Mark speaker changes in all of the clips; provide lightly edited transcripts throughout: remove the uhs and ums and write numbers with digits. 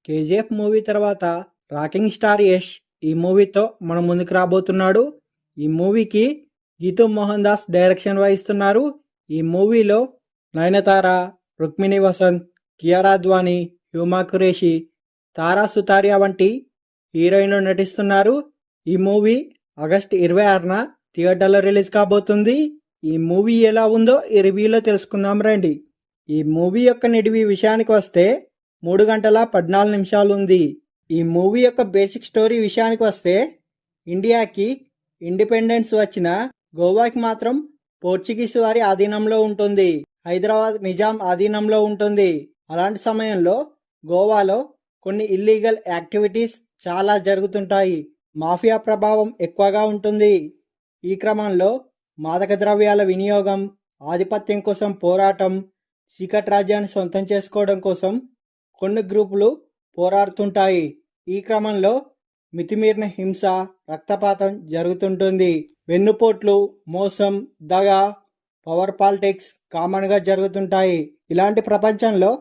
Speaker 1: KGF movie తర్వాత rocking star Yash ఈ మూవీతో మన ముందుకు రాబోతున్నాడు. ఈ మూవీకి గీతూ మోహన్ దాస్ డైరెక్షన్ వహిస్తున్నారు. ఈ మూవీలో నయనతార, రుక్మిణి వసంత్, కియారా అద్వానీ, హ్యూమా ఖురేషి, తారా సుతారియా వంటి హీరోయిన్లు నటిస్తున్నారు. ఈ మూవీ ఆగస్టు 26న థియేటర్లో రిలీజ్ కాబోతుంది. ఈ మూవీ ఎలా ఉందో ఈ రివ్యూలో తెలుసుకుందాం రండి. ఈ మూవీ యొక్క నిడివి విషయానికి వస్తే 3 గంటల 14 నిమిషాలు ఉంది. ఈ మూవీ యొక్క బేసిక్ స్టోరీ విషయానికి వస్తే ఇండియాకి ఇండిపెండెన్స్ వచ్చిన గోవాకి మాత్రం పోర్చుగీస్ వారి ఆధీనంలో ఉంటుంది. హైదరాబాద్ నిజాం ఆధీనంలో ఉంటుంది. అలాంటి సమయంలో గోవాలో కొన్ని ఇల్లీగల్ యాక్టివిటీస్ చాలా జరుగుతుంటాయి. మాఫియా ప్రభావం ఎక్కువగా ఉంటుంది. ఈ క్రమంలో మాదక ద్రవ్యాల వినియోగం, ఆధిపత్యం కోసం పోరాటం, చీకటి రాజ్యాన్ని సొంతం చేసుకోవడం కోసం కొన్ని గ్రూపులు పోరాడుతుంటాయి. ఈ క్రమంలో మితిమీరిన హింస, రక్తపాతం జరుగుతుంటుంది. వెన్నుపోట్లు, మోసం, దగ, పవర్ పాలిటిక్స్ కామన్గా జరుగుతుంటాయి. ఇలాంటి ప్రపంచంలో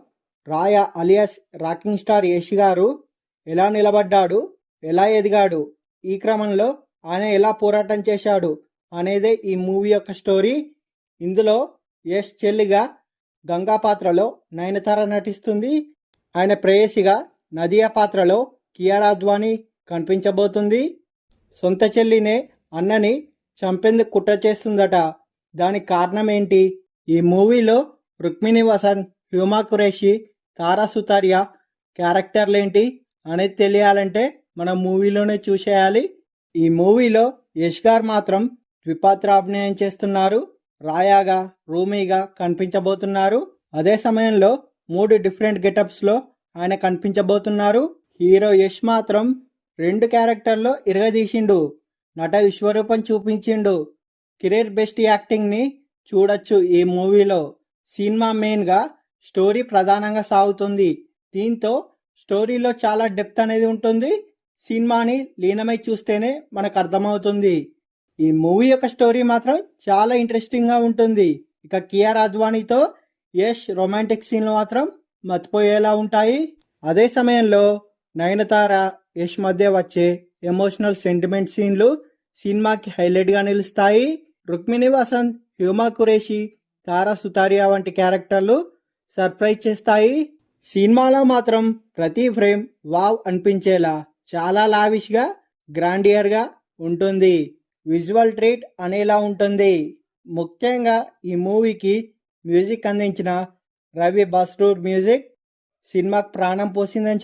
Speaker 1: రాయ అలియాస్ రాకింగ్ స్టార్ యష్ గారు ఎలా నిలబడ్డాడు, ఎలా ఎదిగాడు, ఈ క్రమంలో ఆయన ఎలా పోరాటం చేశాడు అనేదే ఈ మూవీ యొక్క స్టోరీ. ఇందులో యష్ చెల్లిగా గంగా పాత్రలో నయనతార నటిస్తుంది. ఆయన ప్రేయసిగా నదియా పాత్రలో కియారా అద్వానీ కనిపించబోతుంది. సొంత చెల్లినే అన్నని చంపేందుకు కుట్ర చేస్తుందట. దానికి కారణం ఏంటి? ఈ మూవీలో రుక్మిణి వసంత్, హ్యూమా ఖురేషి, తారా సుతారియా క్యారెక్టర్లేంటి అనేది తెలియాలంటే మనం మూవీలోనే చూసేయాలి. ఈ మూవీలో యష్ గారు మాత్రం ద్విపాత్ర అభినయం చేస్తున్నారు. రాయాగా, రూమీగా కనిపించబోతున్నారు. అదే సమయంలో 3 డిఫరెంట్ గెటప్స్లో ఆయన కనిపించబోతున్నారు. హీరో యష్ మాత్రం 2 క్యారెక్టర్లో ఇరగదీసిండు. నట విశ్వరూపం చూపించిండు. కెరీర్ బెస్ట్ యాక్టింగ్ని చూడొచ్చు ఈ మూవీలో. సినిమా మెయిన్గా స్టోరీ ప్రధానంగా సాగుతుంది. దీంతో స్టోరీలో చాలా డెప్త్ అనేది ఉంటుంది. సినిమాని లీనమై చూస్తేనే మనకు అర్థమవుతుంది. ఈ మూవీ యొక్క స్టోరీ మాత్రం చాలా ఇంట్రెస్టింగ్గా ఉంటుంది. ఇక కియారా అద్వానీతో యష్ రొమాంటిక్ సీన్లు మాత్రం మతిపోయేలా ఉంటాయి. అదే సమయంలో నయనతార, యష్ మధ్య వచ్చే ఎమోషనల్ సెంటిమెంట్ సీన్లు సినిమాకి హైలైట్గా నిలుస్తాయి. రుక్మిణి వసంత్, హ్యూమా ఖురేషి, తారా సుతారియా వంటి క్యారెక్టర్లు సర్ప్రైజ్ చేస్తాయి. సినిమాలో మాత్రం ప్రతి ఫ్రేమ్ వావ్ అనిపించేలా చాలా లావిష్గా, గ్రాండియర్గా ఉంటుంది. విజువల్ ట్రీట్ అనేలా ఉంటుంది. ముఖ్యంగా ఈ మూవీకి మ్యూజిక్ అందించిన రవి బస్రూర్ మ్యూజిక్ సినిమాకి ప్రాణం పోసిందని